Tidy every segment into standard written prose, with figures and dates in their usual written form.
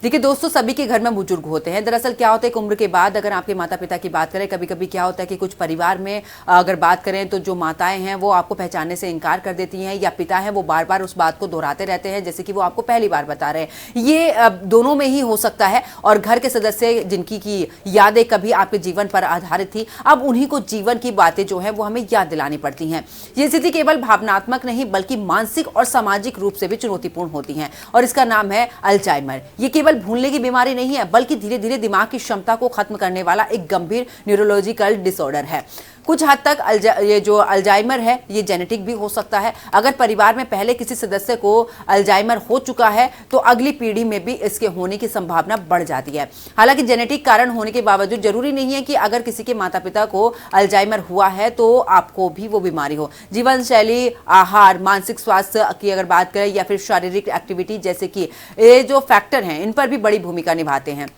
देखिए दोस्तों, सभी के घर में बुजुर्ग होते हैं। दरअसल क्या होता है, एक उम्र के बाद अगर आपके माता पिता की बात करें, कभी कभी क्या होता है कि कुछ परिवार में अगर बात करें तो जो माताएं हैं वो आपको पहचानने से इनकार कर देती हैं, या पिता हैं वो बार बार उस बात को दोहराते रहते हैं जैसे कि वो आपको पहली बार बता रहे हैं। ये दोनों में ही हो सकता है। और घर के सदस्य जिनकी की यादें कभी आपके जीवन पर आधारित थी, अब उन्हीं को जीवन की बातें जो है वो हमें याद दिलानी पड़ती हैं। ये स्थिति केवल भावनात्मक नहीं बल्कि मानसिक और सामाजिक रूप से भी चुनौतीपूर्ण होती है, और इसका नाम है अल्जाइमर। ये केवल भूलने की बीमारी नहीं है बल्कि धीरे धीरे दिमाग की क्षमता को खत्म करने वाला एक गंभीर न्यूरोलॉजिकल डिसऑर्डर है। कुछ हद तक ये जो अल्जाइमर है ये जेनेटिक भी हो सकता है। अगर परिवार में पहले किसी सदस्य को अल्जाइमर हो चुका है तो अगली पीढ़ी में भी इसके होने की संभावना बढ़ जाती है। हालांकि जेनेटिक कारण होने के बावजूद जरूरी नहीं है कि अगर किसी के माता पिता को अल्जाइमर हुआ है तो आपको भी वो बीमारी हो। जीवन शैली, आहार, मानसिक स्वास्थ्य की अगर बात करें या फिर शारीरिक एक्टिविटी जैसे कि ये जो फैक्टर हैं इन पर भी बड़ी भूमिका निभाते हैं।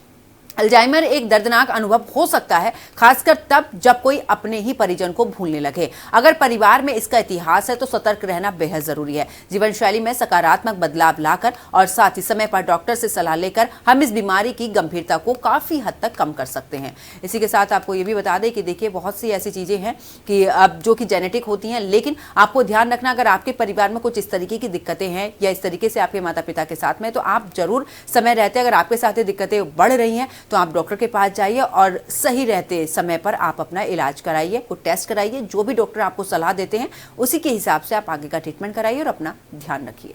अल्जाइमर एक दर्दनाक अनुभव हो सकता है, खासकर तब जब कोई अपने ही परिजन को भूलने लगे। अगर परिवार में इसका इतिहास है तो सतर्क रहना बेहद जरूरी है। जीवन शैली में सकारात्मक बदलाव लाकर और साथ ही समय पर डॉक्टर से सलाह लेकर हम इस बीमारी की गंभीरता को काफी हद तक कम कर सकते हैं। इसी के साथ आपको ये भी बता दें कि देखिए बहुत सी ऐसी चीजें हैं कि अब जो कि जेनेटिक होती हैं, लेकिन आपको ध्यान रखना अगर आपके परिवार में कुछ इस तरीके की दिक्कतें हैं या इस तरीके से आपके माता पिता के साथ में, तो आप जरूर समय रहते अगर आपके साथ ये दिक्कतें बढ़ रही हैं तो आप डॉक्टर के पास जाइए और सही रहते समय पर आप अपना इलाज कराइए, कुछ टेस्ट कराइए। जो भी डॉक्टर आपको सलाह देते हैं उसी के हिसाब से आप आगे का ट्रीटमेंट कराइए और अपना ध्यान रखिए।